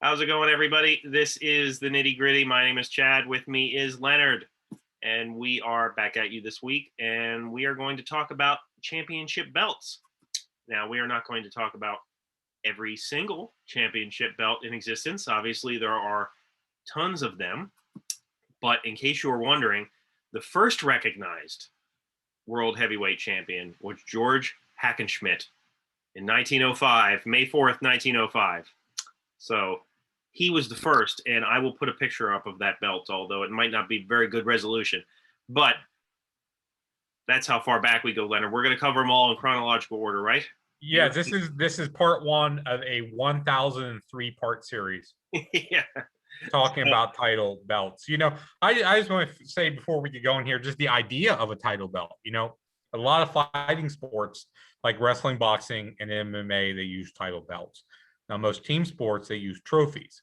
How's it going, everybody? This is the Nitty Gritty. My name is Chad. With me is Leonard, and we are back at you this week, and we are going to talk about championship belts. Now, we are not going to talk about every single championship belt in existence. Obviously, there are tons of them, but in case you were wondering, the first recognized world heavyweight champion was George Hackenschmidt in 1905, May 4th, 1905. So he was the first, and I will put a picture up of that belt, although it might not be very good resolution. But that's how far back we go, Leonard. We're going to cover them all in chronological order, right? Yeah, this is part one of a 1,003 part series. Yeah. Talking about title belts. I just want to say before we get going here, just the idea of a title belt. A lot of fighting sports like wrestling, boxing, and MMA, they use title belts. Now, most team sports, they use trophies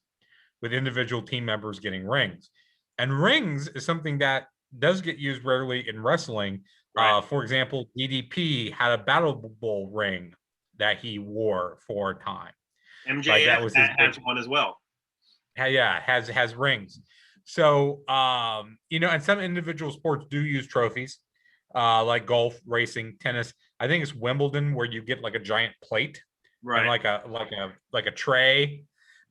with individual team members getting rings. And rings is something that does get used rarely in wrestling. Right. For example, DDP had a Battle Bowl ring that he wore for a time. MJF has one as well. Yeah, has rings. So, and some individual sports do use trophies, like golf, racing, tennis. I think it's Wimbledon where you get like a giant plate, right? And like a tray.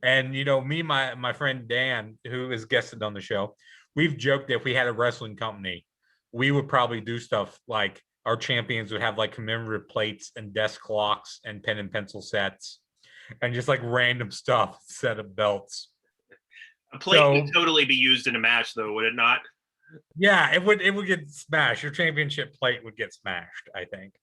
And me, my friend Dan, who is guested on the show, we've joked that if we had a wrestling company, we would probably do stuff like our champions would have like commemorative plates and desk clocks and pen and pencil sets and just like random stuff, set of belts. A plate would totally be used in a match, though, would it not? Yeah, it would get smashed. Your championship plate would get smashed, I think.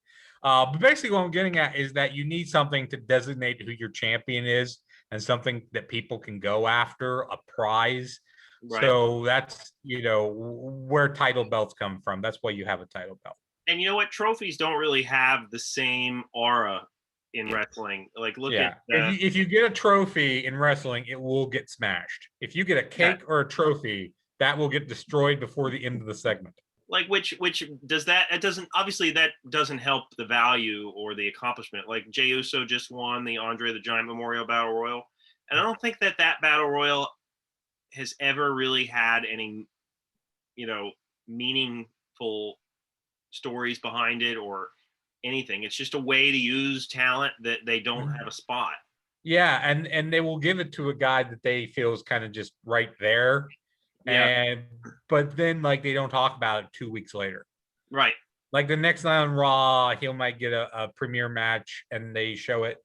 But basically what I'm getting at is that you need something to designate who your champion is and something that people can go after, a prize. Right. So that's, where title belts come from. That's why you have a title belt. And you know what? Trophies don't really have the same aura in wrestling. Like, look at if you get a trophy in wrestling, it will get smashed. If you get a cake or a trophy, that will get destroyed before the end of the segment. Like which does that? It doesn't, obviously that doesn't help the value or the accomplishment. Like Jey Uso just won the Andre the Giant Memorial Battle Royal, and I don't think that Battle Royal has ever really had any, meaningful stories behind it or anything. It's just a way to use talent that they don't have a spot. Yeah, and they will give it to a guy that they feel is kind of just right there. Yeah. But then like they don't talk about it 2 weeks later. Right. Like the next night on Raw, he might get a premiere match and they show it.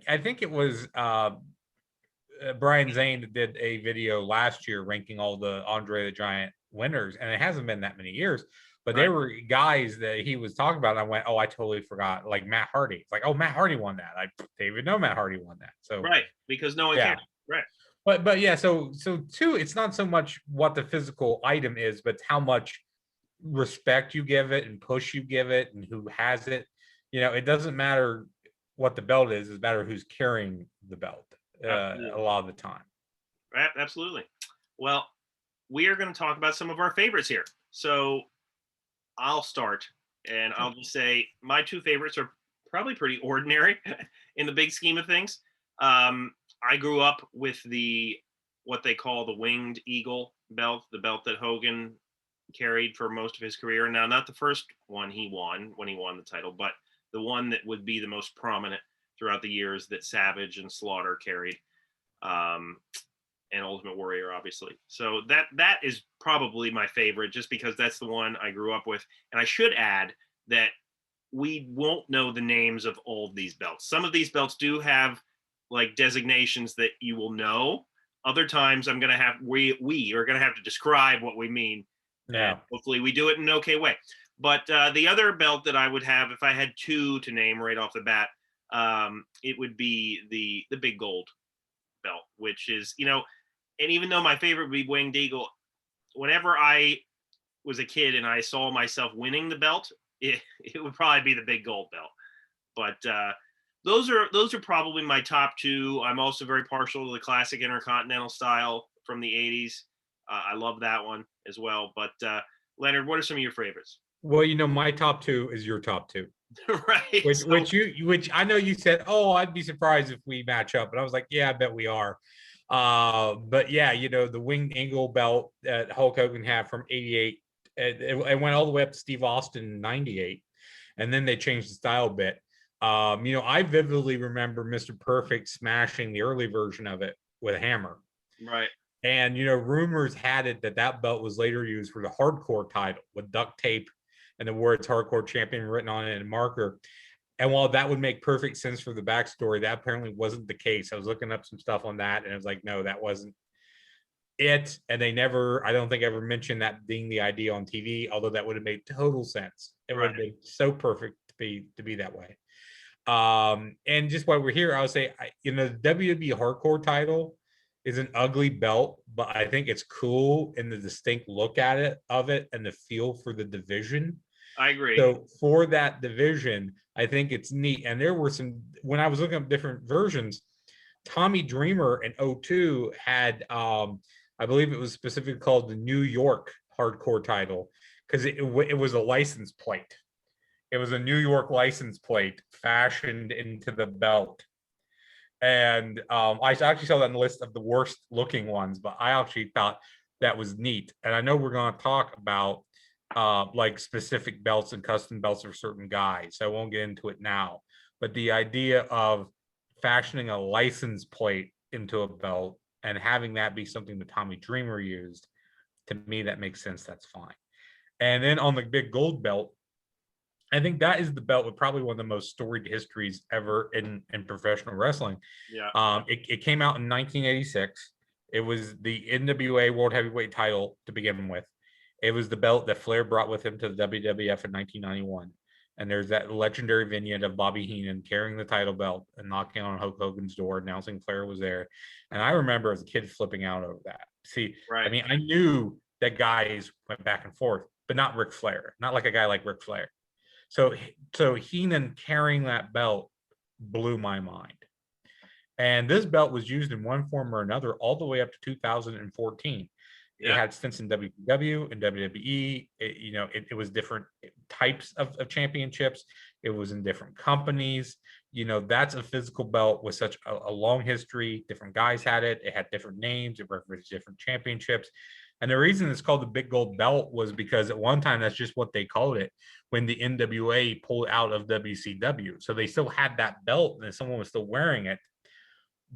I think it was Brian Zane that did a video last year ranking all the Andre the Giant winners, and it hasn't been that many years. But there were guys that he was talking about. And I went, oh, I totally forgot. Like Matt Hardy. It's like, oh, Matt Hardy won that. I didn't even know Matt Hardy won that. So right, because no one cares. Right. But yeah, so too, it's not so much what the physical item is, but how much respect you give it and push you give it and who has it. It doesn't matter what the belt is. It matters who's carrying the belt a lot of the time. Right, absolutely. Well, we are going to talk about some of our favorites here. So I'll start, and I'll just say my two favorites are probably pretty ordinary in the big scheme of things. I grew up with what they call the Winged Eagle belt, the belt that Hogan carried for most of his career. Now, not the first one he won when he won the title, but the one that would be the most prominent throughout the years that Savage and Slaughter carried, and Ultimate Warrior, obviously. So that is probably my favorite, just because that's the one I grew up with. And I should add that we won't know the names of all of these belts. Some of these belts do have like designations that you will know. Other times we are going to have to describe what we mean. Yeah. Hopefully we do it in an okay way. But the other belt that I would have, if I had two to name right off the bat, it would be the big gold belt, which is, and even though my favorite would be Winged Eagle, whenever I was a kid and I saw myself winning the belt, it would probably be the big gold belt. But those are probably my top two. I'm also very partial to the classic Intercontinental style from the 80s. I love that one as well. But Leonard, what are some of your favorites? Well, my top two is your top two. Right. Which I know you said, oh, I'd be surprised if we match up. But I was like, yeah, I bet we are. But yeah, the winged angle belt that Hulk Hogan had from 88, it went all the way up to Steve Austin in 98. And then they changed the style a bit. I vividly remember Mr. Perfect smashing the early version of it with a hammer. Right. And, rumors had it that belt was later used for the hardcore title with duct tape and the words hardcore champion written on it in marker. And while that would make perfect sense for the backstory, that apparently wasn't the case. I was looking up some stuff on that, and I was like, no, that wasn't it. And they never, I don't think, ever mentioned that being the idea on TV, although that would have made total sense. It would have been so perfect to be that way. And just while we're here, I would say, the WWE hardcore title is an ugly belt, but I think it's cool in the distinct look of it and the feel for the division. I agree. So for that division, I think it's neat. And there were some, when I was looking up different versions, Tommy Dreamer in 02 had, I believe it was specifically called the New York hardcore title, because it was a license plate. It was a New York license plate fashioned into the belt. And I actually saw that in the list of the worst looking ones, but I actually thought that was neat. And I know we're going to talk about like specific belts and custom belts for certain guys, so I won't get into it now. But the idea of fashioning a license plate into a belt and having that be something that Tommy Dreamer used, to me, that makes sense. That's fine. And then on the big gold belt, I think that is the belt with probably one of the most storied histories ever in professional wrestling. Yeah. It came out in 1986. It was the NWA World Heavyweight title to begin with. It was the belt that Flair brought with him to the WWF in 1991. And there's that legendary vignette of Bobby Heenan carrying the title belt and knocking on Hulk Hogan's door, announcing Flair was there. And I remember as a kid flipping out over that. See, right. I mean, I knew that guys went back and forth, but not Ric Flair, not like a guy like Ric Flair. So Heenan carrying that belt blew my mind. And this belt was used in one form or another all the way up to 2014. Yeah. It had stints in WCW and WWE. It was different types of championships. It was in different companies. That's a physical belt with such a long history. Different guys had it. It had different names. It referenced different championships. And the reason it's called the Big Gold Belt was because at one time, that's just what they called it when the NWA pulled out of WCW. So they still had that belt and someone was still wearing it,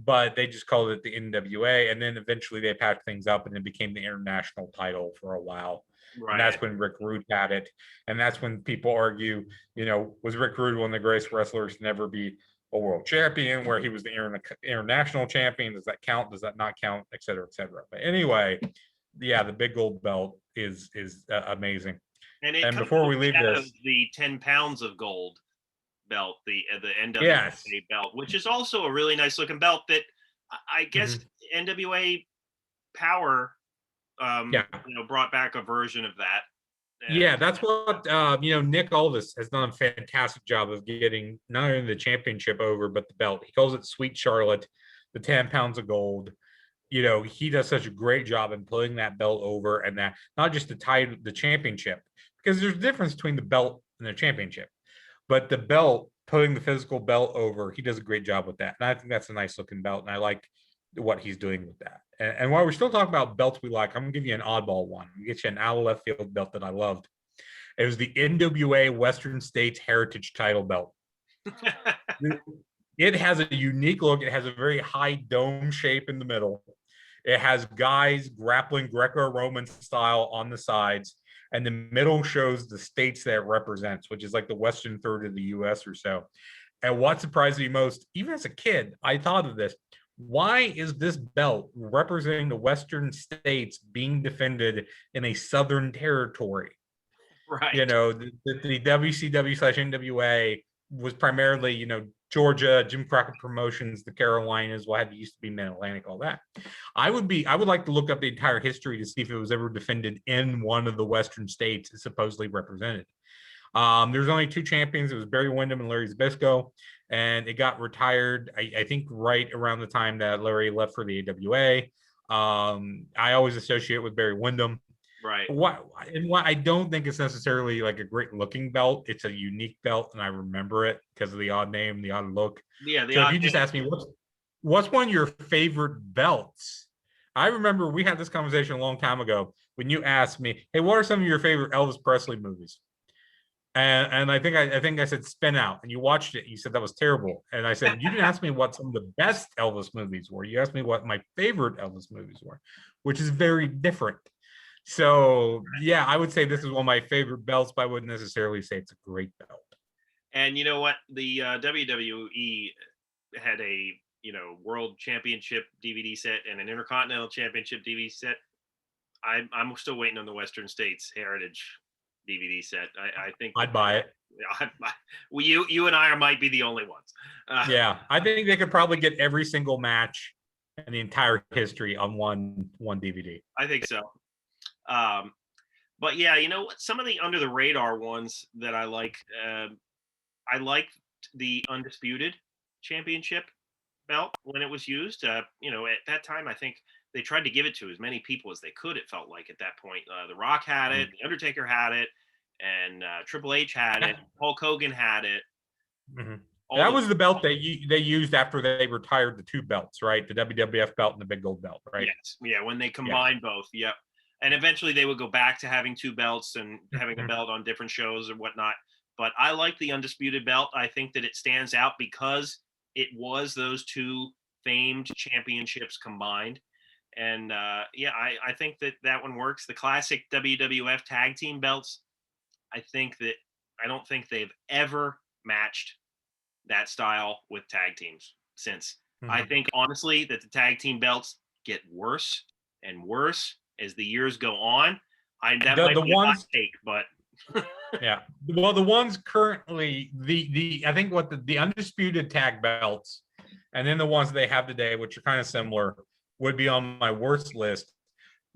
but they just called it the NWA. And then eventually they packed things up and it became the international title for a while. Right. And that's when Rick Rude had it. And that's when people argue, was Rick Rude one of the greatest wrestlers to never be a world champion, where he was the international champion? Does that count? Does that not count? Et cetera, et cetera. But anyway, yeah, the Big Gold Belt is amazing. And before we leave this, the 10 pounds of gold belt, the NWA belt, which is also a really nice looking belt that I guess NWA Power brought back a version of that. Yeah, that's what Nick Aldis has done a fantastic job of getting not only the championship over, but the belt. He calls it Sweet Charlotte, the 10 pounds of gold. He does such a great job in putting that belt over, and that not just the championship, because there's a difference between the belt and the championship, but the belt, putting the physical belt over, he does a great job with that. And I think that's a nice looking belt. And I like what he's doing with that. And while we're still talking about belts we like, I'm going to give you an oddball one. I'm going to get you an out of left field belt that I loved. It was the NWA Western States Heritage title belt. It has a unique look. It has a very high dome shape in the middle. It has guys grappling Greco-Roman style on the sides. And the middle shows the states that it represents, which is like the western third of the U.S. or so. And what surprised me most, even as a kid, I thought of this. Why is this belt representing the western states being defended in a southern territory? Right. The WCW/NWA was primarily, Georgia, Jim Crockett Promotions, the Carolinas, what have you, used to be Mid-Atlantic, all that. I would like to look up the entire history to see if it was ever defended in one of the western states it supposedly represented. There's only two champions. It was Barry Windham and Larry Zbyszko, and it got retired, I think, right around the time that Larry left for the AWA. I always associate with Barry Windham. Right. What I don't think it's necessarily like a great looking belt. It's a unique belt, and I remember it because of the odd name, the odd look. Yeah. So if you just ask me What's one of your favorite belts? I remember we had this conversation a long time ago when you asked me, "Hey, what are some of your favorite Elvis Presley movies?" And I think I said Spin Out, and you watched it. You said that was terrible, and I said you didn't ask me what some of the best Elvis movies were. You asked me what my favorite Elvis movies were, which is very different. So yeah, I would say this is one of my favorite belts, but I wouldn't necessarily say it's a great belt. And you know what? The WWE had a World Championship DVD set and an Intercontinental Championship DVD set. I'm still waiting on the Western States Heritage DVD set. I think I'd buy it. well, you and I might be the only ones. Yeah, I think they could probably get every single match and the entire history on one DVD. I think so. But yeah, you know what? Some of the under the radar ones that I like. I liked the Undisputed Championship belt when it was used. At that time, I think they tried to give it to as many people as they could. It felt like at that point, The Rock had it, The Undertaker had it, and Triple H had it. Hulk Hogan had it. Mm-hmm. That was the belt they used after they retired the two belts, right? The WWF belt and the big gold belt, right? Yes, yeah. When they combined both, yep. And eventually they would go back to having two belts and having a belt on different shows or whatnot. But I like the Undisputed belt. I think that it stands out because it was those two famed championships combined. And yeah, I think that one works. The classic WWF tag team belts, I don't think they've ever matched that style with tag teams since. Mm-hmm. I think honestly that the tag team belts get worse and worse as the years go on. Might be a hot take, but yeah. Well, the ones currently, I think what the Undisputed tag belts, and then the ones they have today, which are kind of similar, would be on my worst list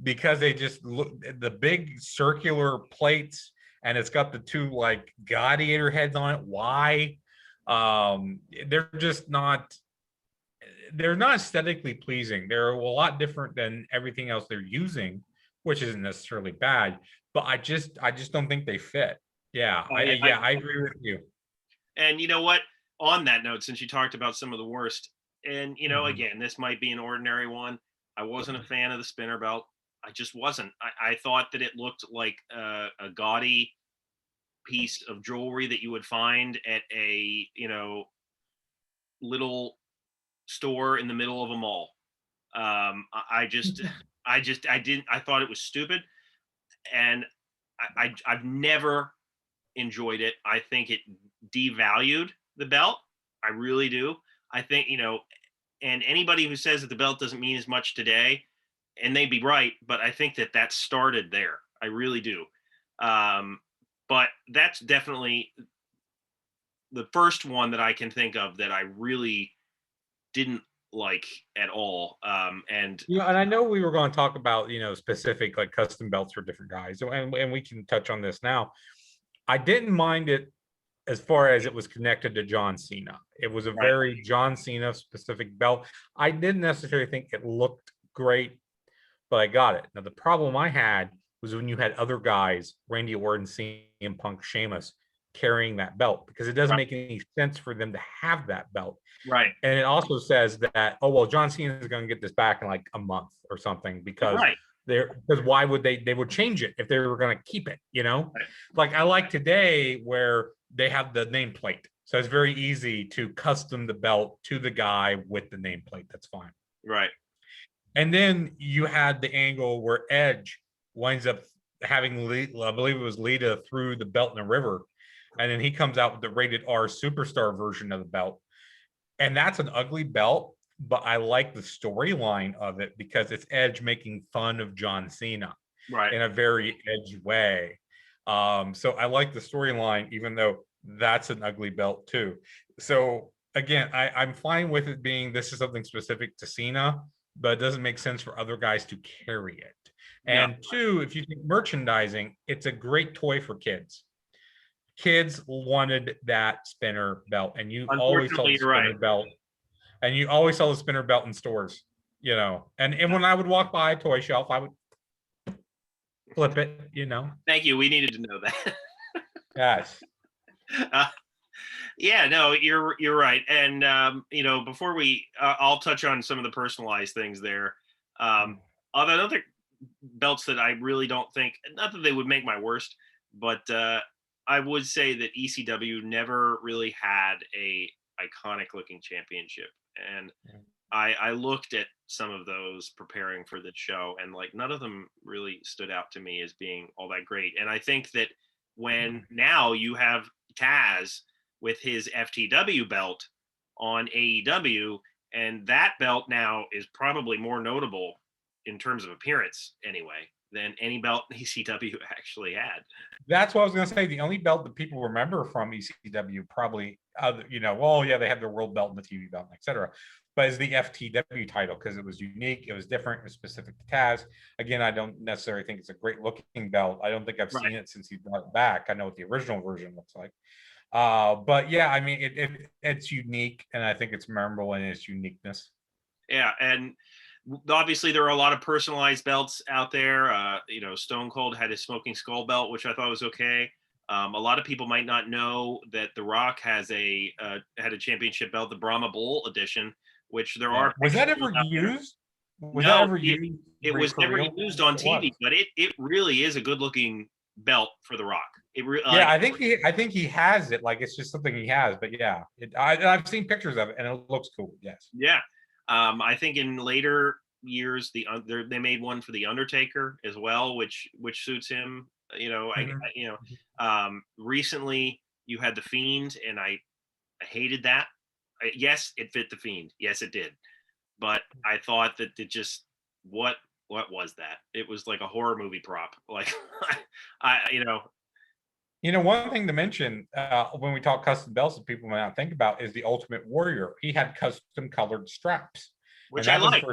because they just look the big circular plates, and it's got the two like gladiator heads on it. Why? They're just not. They're not aesthetically pleasing. They're a lot different than everything else they're using, which isn't necessarily bad. But I just don't think they fit. Yeah, I agree with you. And you know what? On that note, since you talked about some of the worst, and again, this might be an ordinary one. I wasn't a fan of the spinner belt. I just wasn't. I thought that it looked like a gaudy piece of jewelry that you would find at a little store in the middle of a mall. I thought it was stupid, and I've never enjoyed it. I think it devalued the belt. I really do. I think, and anybody who says that the belt doesn't mean as much today, and they'd be right, but I think that started there. I really do. But that's definitely the first one that I can think of that I really didn't like at all. And I know we were going to talk about specific like custom belts for different guys, and we can touch on this now. I didn't mind it as far as it was connected to John Cena. It was a very John Cena specific belt. I didn't necessarily think it looked great, but I got it. Now the problem I had was when you had other guys, Randy Orton, CM Punk, Sheamus, carrying that belt, because it doesn't make any sense for them to have that belt. Right. And it also says that, John Cena is going to get this back in like a month or something, because because why would they would change it if they were going to keep it, Like I like today where they have the nameplate. So it's very easy to custom the belt to the guy with the nameplate. That's fine. Right. And then you had the angle where Edge winds up having, I believe it was Lita, threw the belt in a river. And then he comes out with the rated R superstar version of the belt. And that's an ugly belt, but I like the storyline of it because it's Edge making fun of John Cena in a very Edge way. So I like the storyline, even though that's an ugly belt too. So again, I'm fine with it being this is something specific to Cena, but it doesn't make sense for other guys to carry it. And two, if you think merchandising, it's a great toy for kids. Kids wanted that spinner belt, and you always saw the spinner belt, and you always saw the spinner belt in stores, and when I would walk by a toy shelf, I would flip it, Thank you. We needed to know that. Yes. Yeah, no, you're right. And before I'll touch on some of the personalized things there. Um, other belts that I really don't think, not that they would make my worst, but I would say that ECW never really had a iconic looking championship. And I looked at some of those preparing for the show, and like none of them really stood out to me as being all that great. And I think that when now you have Taz with his FTW belt on AEW, and that belt now is probably more notable in terms of appearance anyway than any belt ECW actually had. That's what I was going to say. The only belt that people remember from ECW probably, well, yeah, they had their world belt and the TV belt, etc. But is the FTW title because it was unique, it was different, it was specific to Taz. Again, I don't necessarily think it's a great looking belt. I don't think I've seen it since he brought it back. I know what the original version looks like. But yeah, I mean, it's unique, and I think it's memorable in its uniqueness. Yeah, and obviously there are a lot of personalized belts out there. Stone Cold had his Smoking Skull belt, which I thought was okay. A lot of people might not know that The Rock has had a championship belt, the Brahma Bull edition, which there are. Was that ever used? Was that ever used? It was never used on TV, but it really is a good looking belt for The Rock. I think he has it. Like it's just something he has. But yeah, I've seen pictures of it, and it looks cool. Yes. Yeah. I think in later years, they made one for the Undertaker as well, which suits him. Recently you had the Fiend, and I hated that. Yes, it fit the Fiend. Yes, it did. But I thought that it just what was that? It was like a horror movie prop. Like one thing to mention when we talk custom belts that people might not think about is the Ultimate Warrior. He had custom colored straps, which I like.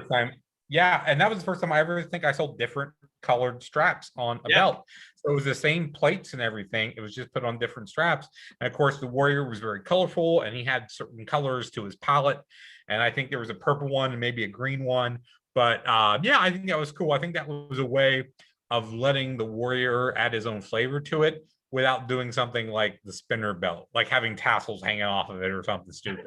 And that was the first time I ever think I saw different colored straps on a belt. So it was the same plates and everything. It was just put on different straps. And of course, the Warrior was very colorful, and he had certain colors to his palette. And I think there was a purple one and maybe a green one. But I think that was cool. I think that was a way of letting the Warrior add his own flavor to it without doing something like the spinner belt, like having tassels hanging off of it or something stupid,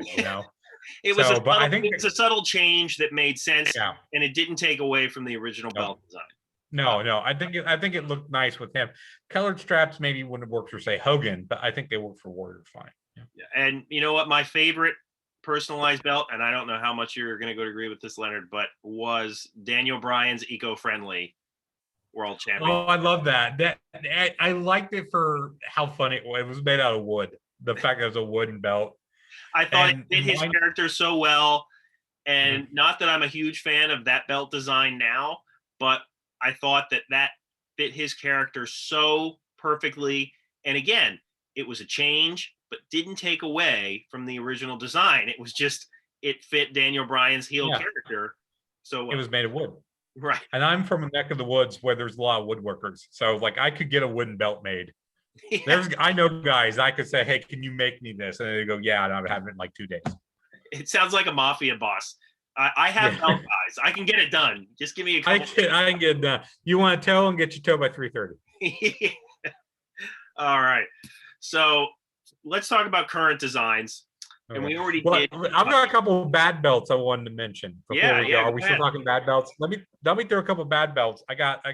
It was a subtle change that made sense, and it didn't take away from the original belt design. No, I think it looked nice with him. Colored straps maybe wouldn't have worked for, say, Hogan, but I think they work for Warrior fine. Yeah. And you know what? My favorite personalized belt, and I don't know how much you're going to go to agree with this, Leonard, but was Daniel Bryan's eco-friendly world champion. Oh, I love that. I liked it for how fun it was. It was made out of wood. The fact that it was a wooden belt. I thought it fit his character so well. And not that I'm a huge fan of that belt design now, but I thought that fit his character so perfectly. And again, it was a change, but didn't take away from the original design. It was just, it fit Daniel Bryan's heel character. So it was made of wood. Right. And I'm from a neck of the woods where there's a lot of woodworkers. So like I could get a wooden belt made. I know guys, I could say, hey, can you make me this? And they go, yeah, and I would have it in like 2 days. It sounds like a mafia boss. I have belt guys. I can get it done. Just give me a couple. I can get it done. You want to tow and get your tow by 3:30. All right. So let's talk about current designs. Okay. And we already did. I've got a couple of bad belts I wanted to mention before we go. Are we still talking bad belts? Let me throw a couple of bad belts. I got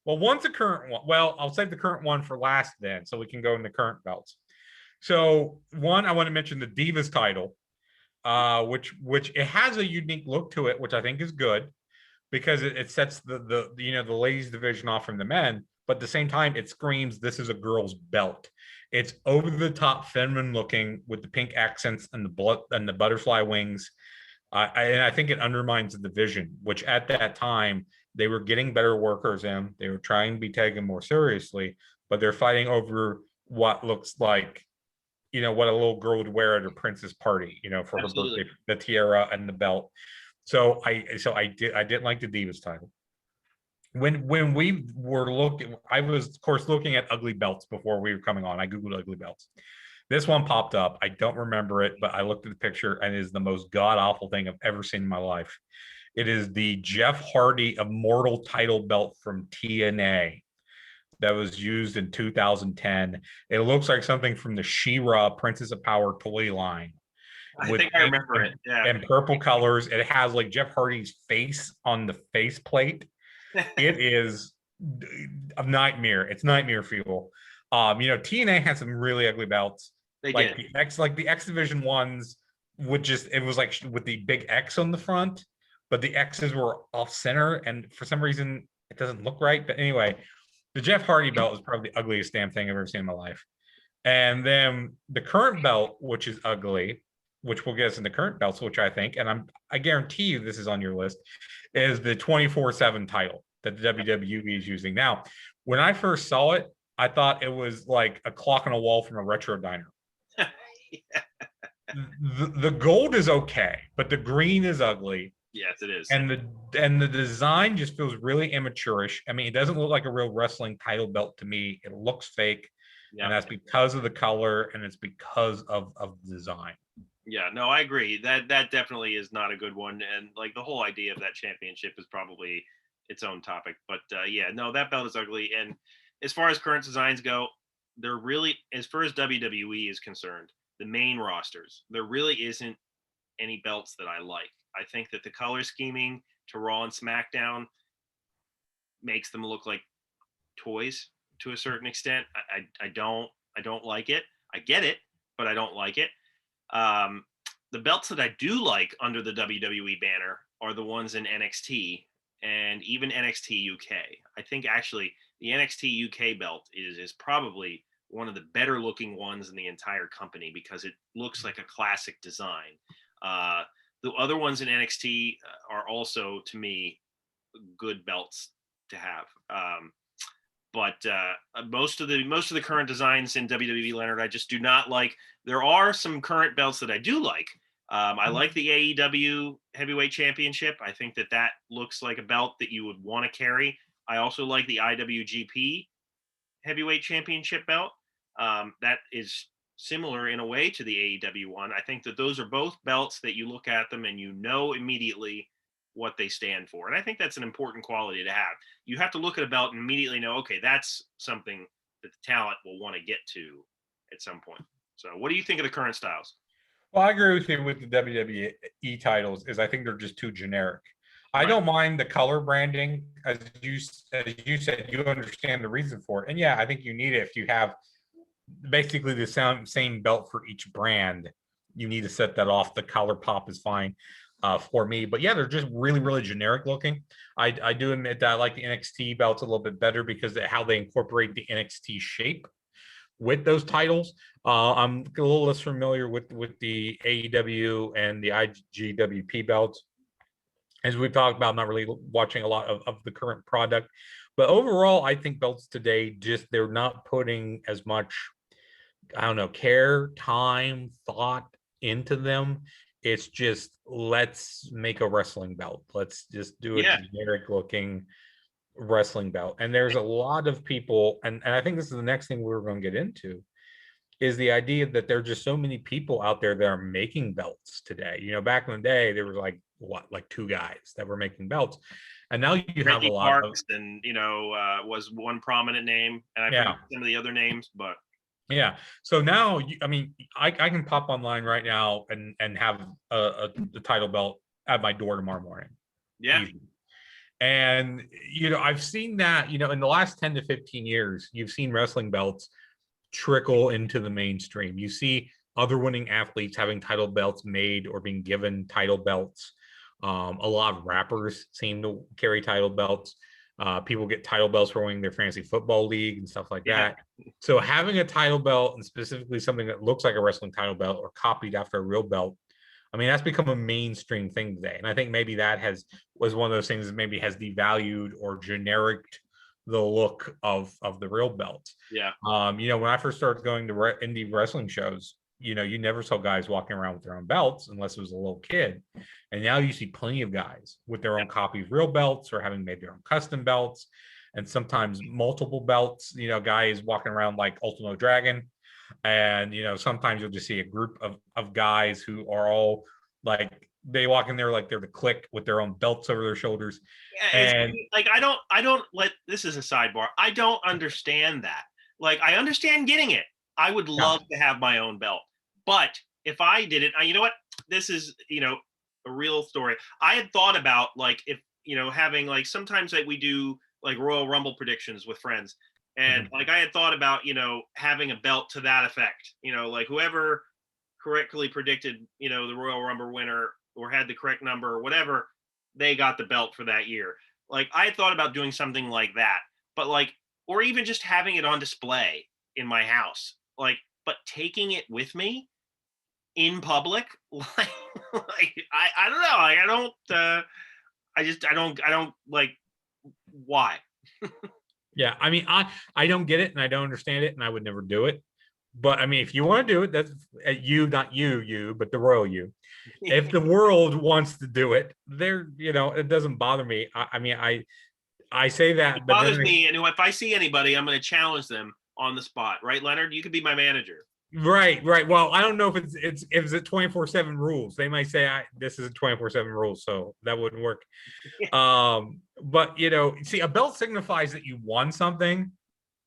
one's a current one. Well, I'll save the current one for last then, so we can go into current belts. So one, I want to mention the Divas title, which it has a unique look to it, which I think is good because it sets the ladies division off from the men, but at the same time it screams this is a girl's belt. It's over the top, feminine looking with the pink accents and the butterfly wings. And I think it undermines the division, which at that time they were getting better workers in. They were trying to be taken more seriously, but they're fighting over what looks like, what a little girl would wear at her princess party, for her birthday, the tiara and the belt. So I didn't like the Divas title. When we were looking, I was of course looking at ugly belts before we were coming on. I Googled ugly belts. This one popped up. I don't remember it, but I looked at the picture and it is the most god-awful thing I've ever seen in my life. It is the Jeff Hardy Immortal title belt from TNA. that was used in 2010. It looks like something from the She-Ra Princess of Power toy line. I With think I pink remember it. Yeah. and purple colors. It has like Jeff Hardy's face on the face plate. It is a nightmare. It's nightmare fuel. TNA had some really ugly belts. They like did. the X Division ones would just, it was like with the big X on the front, but the X's were off center, and for some reason it doesn't look right. But anyway, the Jeff Hardy belt is probably the ugliest damn thing I've ever seen in my life. And then the current belt, which is ugly, which will get us into current belts, which I think, and I guarantee you this is on your list, is the 24/7 title that the WWE is using. Now, when I first saw it, I thought it was like a clock on a wall from a retro diner. Yeah. The gold is okay, but the green is ugly. Yes, it is. And the design just feels really amateurish. I mean, it doesn't look like a real wrestling title belt to me. It looks fake. Yeah. And that's because of the color, and it's because of the design. Yeah, no, I agree. That definitely is not a good one. And like the whole idea of that championship is probably its own topic. But yeah, no, that belt is ugly. And as far as current designs go, they're really, as far as WWE is concerned, the main rosters, there really isn't any belts that I like. I think that the color scheming to Raw and SmackDown makes them look like toys to a certain extent. I don't like it. I get it, but I don't like it. The belts that I do like under the WWE banner are the ones in NXT and even NXT UK. I think actually the NXT UK belt is probably one of the better looking ones in the entire company because it looks like a classic design. The other ones in NXT are also, to me, good belts to have. But most of the current designs in WWE, Leonard, I just do not like. There are some current belts that I do like. I like the AEW Heavyweight Championship. I think that looks like a belt that you would want to carry. I also like the IWGP Heavyweight Championship belt. That is similar in a way to the AEW one. I think that those are both belts that you look at them and you know immediately what they stand for. And I think that's an important quality to have. You have to look at a belt and immediately know, okay, that's something that the talent will want to get to at some point. So what do you think of the current styles? Well, I agree with you with the WWE titles, is I think they're just too generic. I don't mind the color branding, as you said, you understand the reason for it. And yeah, I think you need it if you have basically the same belt for each brand. You need to set that off. The color pop is fine for me. But yeah, they're just really, really generic looking. I do admit that I like the NXT belts a little bit better because of how they incorporate the NXT shape with those titles. I'm a little less familiar with the AEW and the IGWP belts. As we've talked about, I'm not really watching a lot of the current product. But overall, I think belts today, they're not putting as much, I don't know, care, time, thought into them. It's just, let's make a wrestling belt. Let's just do a generic looking wrestling belt. And there's a lot of people, and I think this is the next thing we're going to get into, is the idea that there are just so many people out there that are making belts today. Back in the day, there was like two guys that were making belts. And now you have a lot Parks of, and was one prominent name, and I forget some of the other names, but yeah. So now, I can pop online right now and have the title belt at my door tomorrow morning. Yeah. Easy. And I've seen that in the last 10 to 15 years, you've seen wrestling belts trickle into the mainstream. You see other winning athletes having title belts made or being given title belts. A lot of rappers seem to carry title belts. People get title belts for winning their fantasy football league and stuff like that. So having a title belt, and specifically something that looks like a wrestling title belt or copied after a real belt, that's become a mainstream thing today. And I think maybe that was one of those things that maybe has devalued or generic the look of the real belts. Yeah. When I first started going to indie wrestling shows, you never saw guys walking around with their own belts unless it was a little kid. And now you see plenty of guys with their own copy of real belts or having made their own custom belts, and sometimes multiple belts, guys walking around like Ultimo Dragon. And, sometimes you'll just see a group of guys who are all like they walk in there like they're the Click with their own belts over their shoulders. Yeah, And like I don't let this is a sidebar. I don't understand that. Like I understand getting it. I would love to have my own belt, but if I did it, you know what? This is a real story. I had thought about like if having like sometimes like we do like Royal Rumble predictions with friends, and like I had thought about having a belt to that effect. Like whoever correctly predicted the Royal Rumble winner or had the correct number or whatever, they got the belt for that year. Like I had thought about doing something like that, but like, or even just having it on display in my house, like, but taking it with me in public, like, I don't know, like, I don't like why. yeah, I mean, I don't get it and I don't understand it and I would never do it. But I mean, if you want to do it, that's you, not you, but the royal you. If the world wants to do it, it doesn't bother me. I mean, I say that, it bothers me, and if I see anybody, I'm going to challenge them on the spot, right, Leonard? You could be my manager. Right. Well, I don't know if it's 24/7 rules. They might say this is a 24/7 rule, so that wouldn't work. But see, a belt signifies that you won something,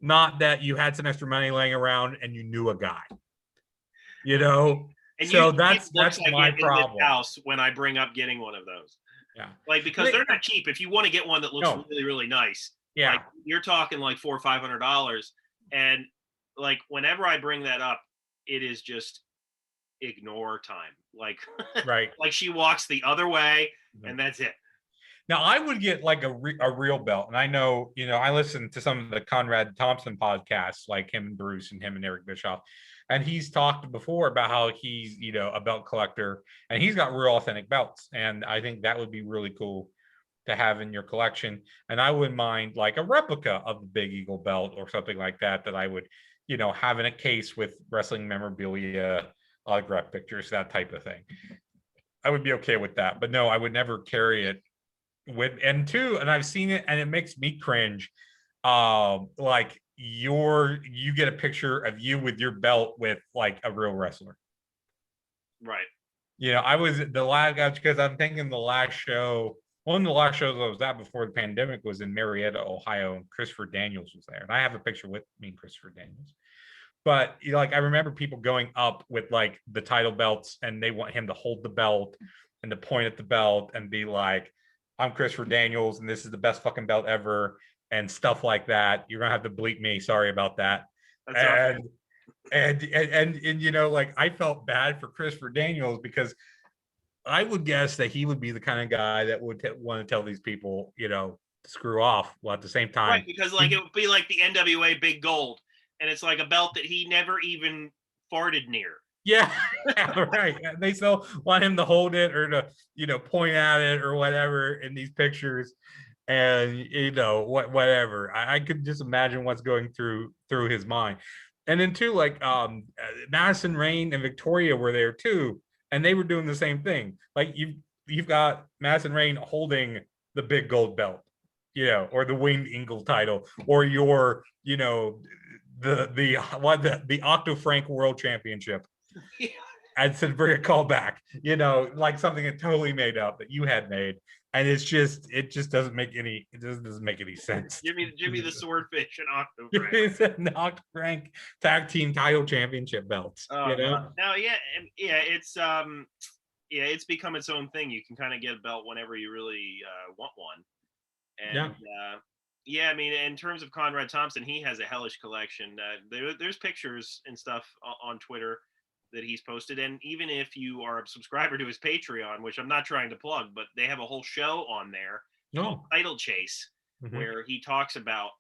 not that you had some extra money laying around and you knew a guy. And so that's like my problem. House when I bring up getting one of those. Yeah. Like because they're not cheap. If you want to get one that looks really, really nice, yeah, like you're talking like $400 or $500. And like whenever I bring that up, it is just ignore time. Like right. Like she walks the other way, and that's it. Now I would get like a real belt, and I know I listen to some of the Conrad Thompson podcasts, like him and Bruce and him and Eric Bischoff, and he's talked before about how he's a belt collector, and he's got real authentic belts, and I think that would be really cool to have in your collection. And I wouldn't mind like a replica of the Big Eagle belt or something like that I would have in a case with wrestling memorabilia, autograph pictures, that type of thing. I would be okay with that, but no, I would never carry it and I've seen it and it makes me cringe. Like you get a picture of you with your belt with like a real wrestler. Right. I was the last, because I'm thinking the last show, one of the last shows I was at before the pandemic was in Marietta, Ohio, and Christopher Daniels was there. And I have a picture with me and Christopher Daniels. But like I remember people going up with like the title belts and they want him to hold the belt and to point at the belt and be like, I'm Christopher Daniels and this is the best fucking belt ever and stuff like that. You're gonna have to bleep me. Sorry about that. And like I felt bad for Christopher Daniels because I would guess that he would be the kind of guy that would want to tell these people, to screw off. While at the same time, right? Because like it would be like the NWA Big Gold, and it's like a belt that he never even farted near. Yeah, right. They still want him to hold it or to, point at it or whatever in these pictures, and whatever. I could just imagine what's going through his mind. And then too, like Madison Rayne and Victoria were there too, and they were doing the same thing. Like you've got Madison Rayne holding the big gold belt, or the Winged Eagle title, or your, the Octo Frank World Championship. Yeah. And said bring a call back, like something that totally made up that you had made, and it just doesn't make any sense. Jimmy the Swordfish and Octo Frank. An Octo Frank tag team title championship belts. No, it's become its own thing. You can kind of get a belt whenever you really want one, and I mean, in terms of Conrad Thompson, he has a hellish collection. There's pictures and stuff on Twitter that he's posted, and even if you are a subscriber to his Patreon, which I'm not trying to plug, but they have a whole show on there called Title Chase, where he talks about,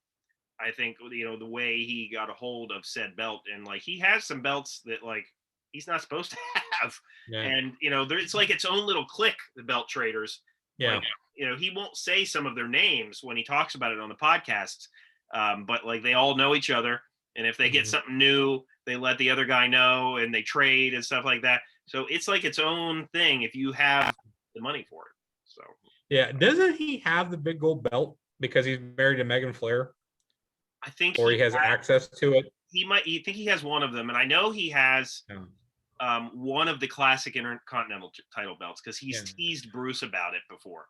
I think, the way he got a hold of said belt, and like he has some belts that like he's not supposed to have, and it's like its own little clique, the belt traders. Like, he won't say some of their names when he talks about it on the podcasts, but like they all know each other, and if they get something new, they let the other guy know and they trade and stuff like that. So it's like its own thing if you have the money for it. So yeah, doesn't he have the big gold belt because he's married to Megan Flair? I think, or he has access to it. He think he has one of them, and I know he has one of the classic Intercontinental title belts, because he's Yeah. teased Bruce about it before.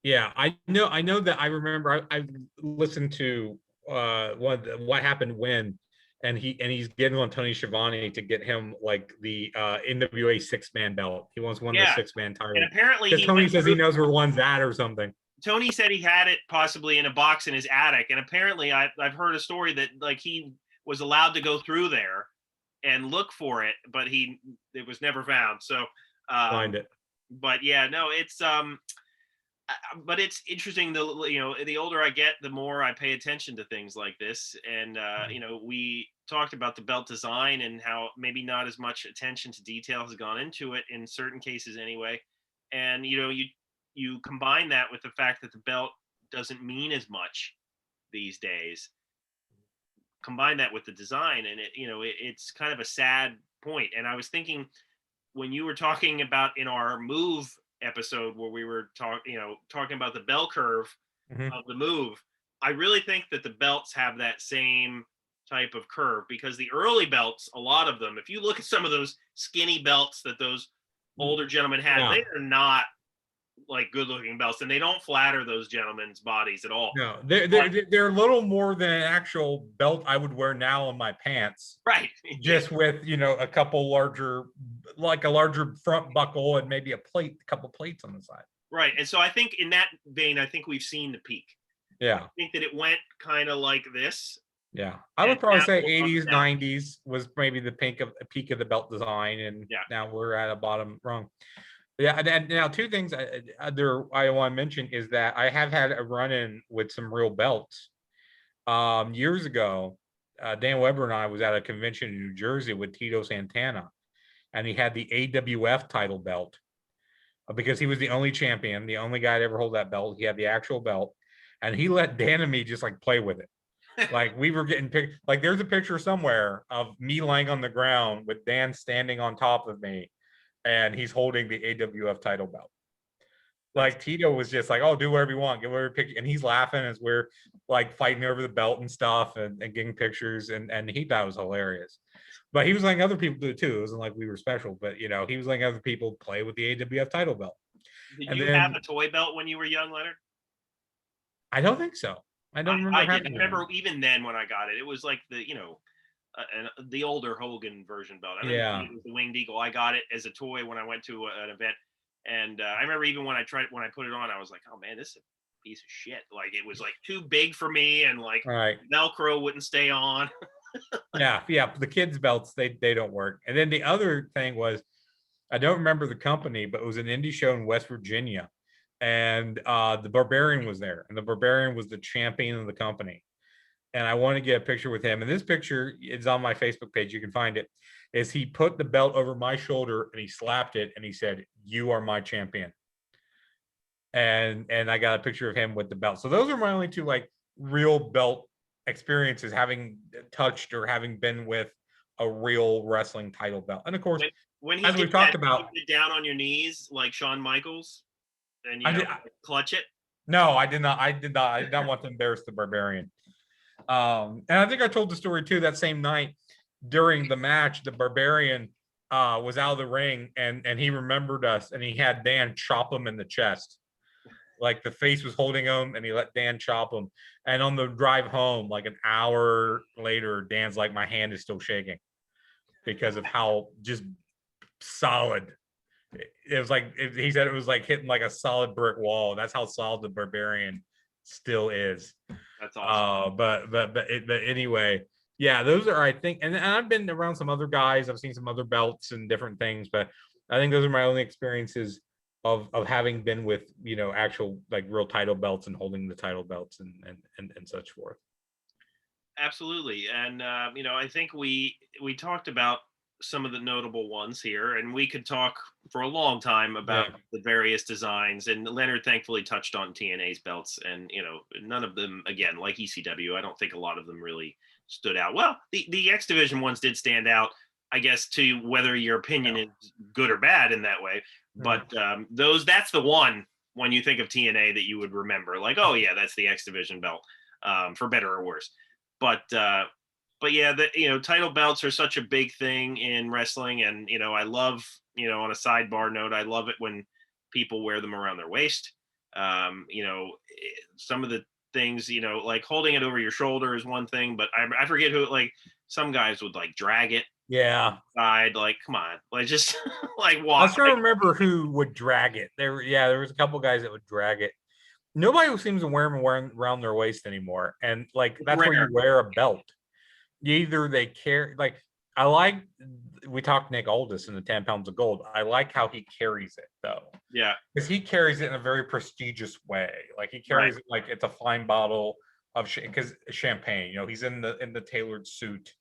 Yeah, I know that. I remember I listened to what happened when, and he's getting on Tony Schiavone to get him like the NWA 6-man belt. He wants one of the Yeah, 6-man and titles apparently because he Tony went says he through. knows where one's at or something. Tony said he had it possibly in a box in his attic, and apparently I've heard a story that like he was allowed to go through there and look for it, but it was never found. So, Find it. but yeah, no, but it's interesting. The older I get, the more I pay attention to things like this. And we talked about the belt design and how maybe not as much attention to detail has gone into it in certain cases, anyway. And you combine that with the fact that the belt doesn't mean as much these days. Combine that with the design, and it's kind of a sad point. And I was thinking, when you were talking about in our move episode where we were talking about the bell curve of the move, I really think that the belts have that same type of curve, because the early belts, a lot of them, if you look at some of those skinny belts that those older gentlemen had, they are not like good looking belts, and they don't flatter those gentlemen's bodies at all. No, they're a little more than an actual belt I would wear now on my pants. Right. Just with, a couple larger, like a larger front buckle and maybe a couple plates on the side. Right. And so I think in that vein, I think we've seen the peak. Yeah. I think that it went kind of like this. Yeah. I would probably say 80s, 90s was maybe the peak of the belt design. And now we're at a bottom rung. Yeah, and now two things I want to mention is that I have had a run-in with some real belts. Years ago, Dan Weber and I was at a convention in New Jersey with Tito Santana, and he had the AWF title belt because he was the only champion, the only guy to ever hold that belt. He had the actual belt, and he let Dan and me just like play with it. Like we were getting like there's a picture somewhere of me lying on the ground with Dan standing on top of me, and he's holding the AWF title belt. Like Tito was just like, "Oh, do whatever you want, get whatever picture," and he's laughing as we're like fighting over the belt and stuff and getting pictures, and he thought it was hilarious. But he was letting other people do it too. It wasn't like we were special, but he was letting other people play with the AWF title belt. Did you have a toy belt when you were young, Leonard? I don't think so. I don't remember. I remember even then when I got it, it was like the older Hogan version belt. I it was the Winged Eagle. I got it as a toy when I went to an event, and I remember even when I put it on, I was like, "Oh man, this is a piece of shit." Like it was like too big for me, and like Velcro wouldn't stay on. yeah. The kids' belts they don't work. And then the other thing was, I don't remember the company, but it was an indie show in West Virginia, and the Barbarian was there, and the Barbarian was the champion of the company. And I want to get a picture with him. And this picture is on my Facebook page. You can find it. Is he put the belt over my shoulder and he slapped it and he said, "You are my champion." And I got a picture of him with the belt. So those are my only two like real belt experiences, having touched or having been with a real wrestling title belt. And of course, when as we've talked about, you get down on your knees like Shawn Michaels and you clutch it. No, I did not. I did not want to embarrass the Barbarian. And I think I told the story too. That same night during the match, the Barbarian was out of the ring, and he remembered us, and he had Dan chop him in the chest. Like the face was holding him, and he let Dan chop him. And on the drive home, like an hour later, Dan's like, "My hand is still shaking," because of how just solid it was. Like he said, it was like hitting like a solid brick wall. That's how solid the Barbarian still is. That's awesome. But anyway, yeah, those are, I think, and I've been around some other guys. I've seen some other belts and different things, but I think those are my only experiences of having been with actual like real title belts and holding the title belts and such forth. Absolutely. And I think we talked about some of the notable ones here, and we could talk for a long time about the various designs. And Leonard thankfully touched on TNA's belts, and none of them, again, like ECW, I don't think a lot of them really stood out. Well, the X Division ones did stand out, I guess, to whether your opinion is good or bad in that way. But that's the one when you think of TNA that you would remember, like, oh yeah, that's the X Division belt, for better or worse. But but yeah, title belts are such a big thing in wrestling, and I love, on a sidebar note, I love it when people wear them around their waist. Some of the things, like holding it over your shoulder is one thing, but I forget who, like some guys would like drag it Yeah. side, like come on, like just like I walk. was trying to remember who would drag it. There was a couple guys that would drag it. Nobody seems to wear them around their waist anymore. And like that's where you Rare. wear a belt. Either they carry like I like we talked Nick Aldis in the 10 pounds of gold. I like how he carries it though. Yeah. Because he carries it in a very prestigious way. Like he Right. carries it like it's a fine bottle of because champagne. He's in the tailored suit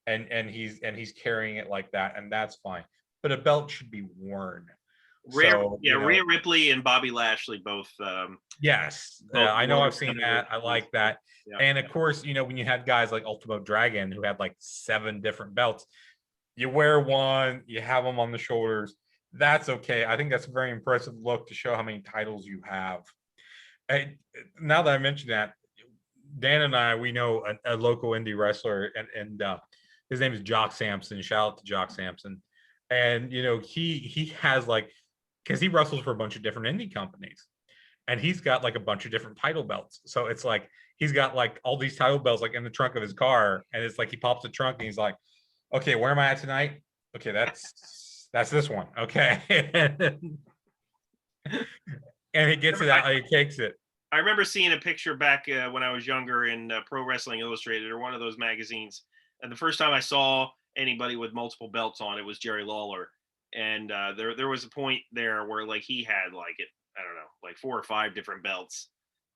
and he's carrying it like that, and that's fine. But a belt should be worn. So Rhea Ripley and Bobby Lashley both. Yes, both I know I've seen that. I like that. Yeah. And of course, when you had guys like Ultimo Dragon who had like 7 different belts, you wear one, you have them on the shoulders. That's okay. I think that's a very impressive look to show how many titles you have. And now that I mentioned that, Dan and I, we know a local indie wrestler, and his name is Jock Sampson. Shout out to Jock Sampson. And he has like, because he wrestles for a bunch of different indie companies, and he's got like a bunch of different title belts. So it's like he's got like all these title belts like in the trunk of his car, and it's like he pops the trunk and he's like, okay, where am I at tonight? Okay, that's this one. Okay. And he gets it out, he takes it. I remember seeing a picture back when I was younger in Pro Wrestling Illustrated or one of those magazines, and the first time I saw anybody with multiple belts on, it was Jerry Lawler, and there was a point there where like he had like I don't know, like 4 or 5 different belts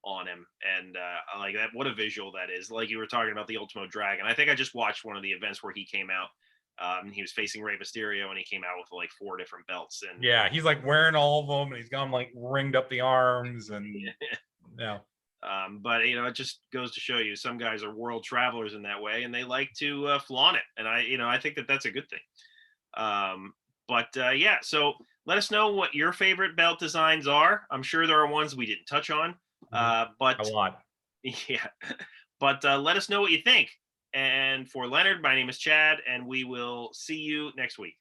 on him, and like that, what a visual that is. Like you were talking about the Ultimo Dragon. I think I just watched one of the events where he came out. He was facing Rey Mysterio, and he came out with like 4 different belts. And yeah, he's like wearing all of them, and he's got them like ringed up the arms, and yeah. But it just goes to show you some guys are world travelers in that way, and they like to flaunt it. And I think that that's a good thing. But yeah, so let us know what your favorite belt designs are. I'm sure there are ones we didn't touch on, but a lot. Yeah, but let us know what you think. And for Leonard, my name is Chad, and we will see you next week.